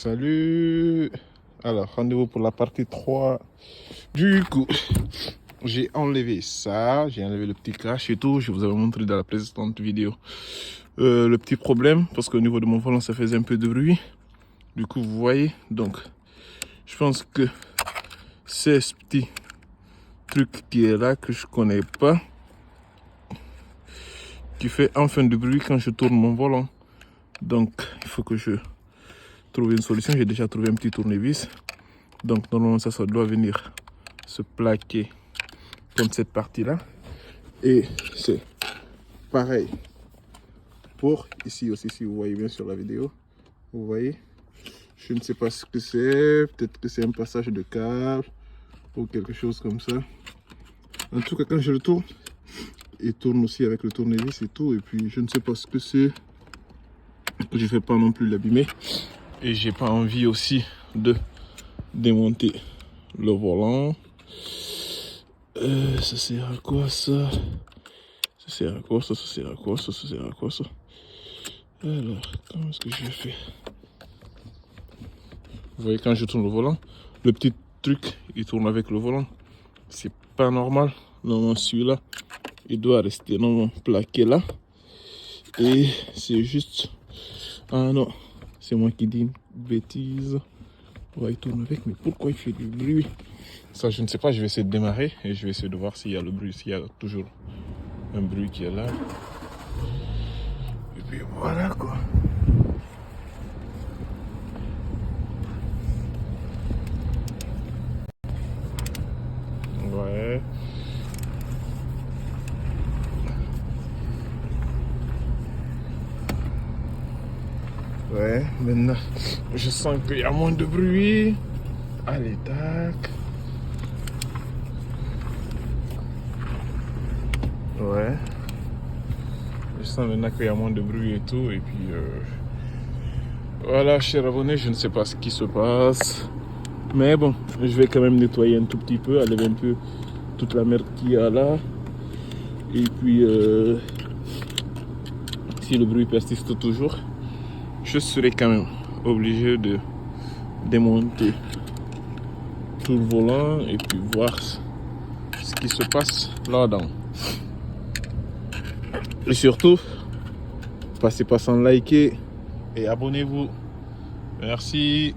Salut. Alors, rendez-vous pour la partie 3. Du coup, j'ai enlevé ça, j'ai enlevé le petit crash et tout. Je vous avais montré dans la précédente vidéo le petit problème, parce qu'au niveau de mon volant, ça faisait un peu de bruit. Du coup, vous voyez, donc, je pense que c'est ce petit truc qui est là, que je connais pas, qui fait enfin du bruit quand je tourne mon volant. Donc, il faut que je trouve une solution. J'ai déjà trouvé un petit tournevis. Donc, normalement, ça doit venir se plaquer comme cette partie-là. Et c'est pareil pour ici aussi, si vous voyez bien sur la vidéo. Vous voyez, je ne sais pas ce que c'est. Peut-être que c'est un passage de câble ou quelque chose comme ça. En tout cas, quand je le tourne, il tourne aussi avec le tournevis et tout. Et puis, je ne sais pas ce que c'est. Je ne vais pas non plus l'abîmer. Et j'ai pas envie aussi de démonter le volant. Ça sert à quoi ça? Ça sert à quoi ça? Ça sert à quoi ça? Ça sert à quoi ça? Alors, comment est-ce que je fais? Vous voyez, quand je tourne le volant, le petit truc, il tourne avec le volant. C'est pas normal. Non, celui-là, il doit rester non plaqué là. Et c'est juste... Ah non, c'est moi qui dis une bêtise. Ouais, il tourne avec, mais pourquoi il fait du bruit? Ça, je ne sais pas. Je vais essayer de démarrer et je vais essayer de voir s'il y a le bruit, s'il y a toujours un bruit qui est là. Et puis voilà quoi. Ouais. Ouais, maintenant, je sens qu'il y a moins de bruit. Allez, tac. Ouais. Je sens maintenant qu'il y a moins de bruit et tout. Et puis, voilà, chers abonnés, je ne sais pas ce qui se passe. Mais bon, je vais quand même nettoyer un tout petit peu, enlever un peu toute la merde qu'il y a là. Et puis, si le bruit persiste toujours, je serai quand même obligé de démonter tout le volant et puis voir ce qui se passe là-dedans. Et surtout, passez pas sans liker et abonnez-vous. Merci.